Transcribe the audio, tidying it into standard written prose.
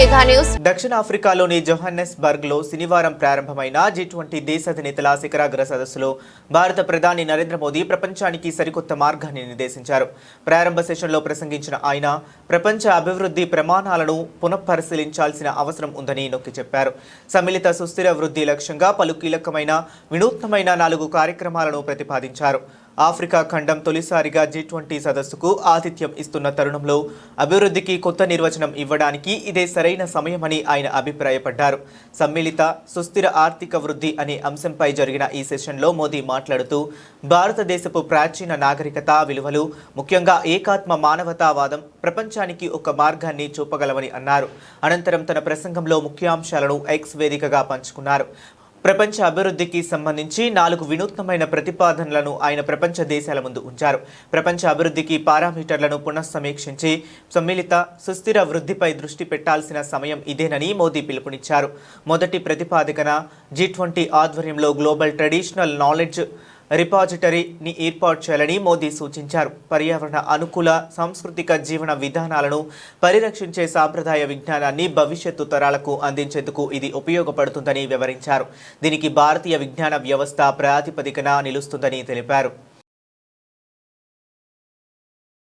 Mega news. దక్షిణాఫ్రికాలోని జోహాన్నెస్బర్గ్లో శనివారం ప్రారంభమైన G20 దేశాధినేతల శిఖరాగ్ర సదస్సులో భారత ప్రధాని నరేంద్ర మోదీ ప్రపంచానికి సరికొత్త మార్గాన్ని నిర్దేశించారు. ప్రారంభ సెషన్లో ప్రసంగించిన ఆయన ప్రపంచ అభివృద్ధి ప్రమాణాలను పునఃపరిశీలించాల్సిన అవసరం ఉందని నొక్కి చెప్పారు. సమ్మిళిత సుస్థిర వృద్ధి లక్ష్యంగా పలు కీలకమైన వినూత్నమైన 4 కార్యక్రమాలను ప్రతిపాదించారు. ఆఫ్రికా ఖండం తొలిసారిగా G20 సదస్సుకు ఆతిథ్యం ఇస్తున్న తరుణంలో అభివృద్ధికి కొత్త నిర్వచనం ఇవ్వడానికి ఇదే సరైన సమయమని ఆయన అభిప్రాయపడ్డారు. సమ్మిళిత సుస్థిర ఆర్థిక వృద్ధి అనే అంశంపై జరిగిన ఈ సెషన్లో మోదీ మాట్లాడుతూ భారతదేశపు ప్రాచీన నాగరికత విలువలు, ముఖ్యంగా ఏకాత్మ మానవతావాదం ప్రపంచానికి ఒక మార్గాన్ని చూపగలవని అన్నారు. అనంతరం తన ప్రసంగంలో ముఖ్యాంశాలను ఎక్స్ వేదికగా పంచుకున్నారు. ప్రపంచ అభివృద్ధికి సంబంధించి 4 వినూత్నమైన ప్రతిపాదనలను ఆయన ప్రపంచ దేశాల ముందు ఉంచారు. ప్రపంచ అభివృద్ధికి పారామీటర్లను పునఃసమీక్షించి సమ్మిళిత సుస్థిర వృద్ధిపై దృష్టి పెట్టాల్సిన సమయం ఇదేనని మోదీ పిలుపునిచ్చారు. మొదటి ప్రతిపాదన G20 ఆధ్వర్యంలో గ్లోబల్ ట్రెడిషనల్ నాలెడ్జ్ రిపాజిటరీని ఏర్పాటు చేయాలని మోదీ సూచించారు. పర్యావరణ అనుకూల సాంస్కృతిక జీవన విధానాలను పరిరక్షించే సాంప్రదాయ విజ్ఞానాన్ని భవిష్యత్తు తరాలకు అందించేందుకు ఇది ఉపయోగపడుతుందని వివరించారు. దీనికి భారతీయ విజ్ఞాన వ్యవస్థ ప్రాతిపదికన నిలుస్తుందని తెలిపారు.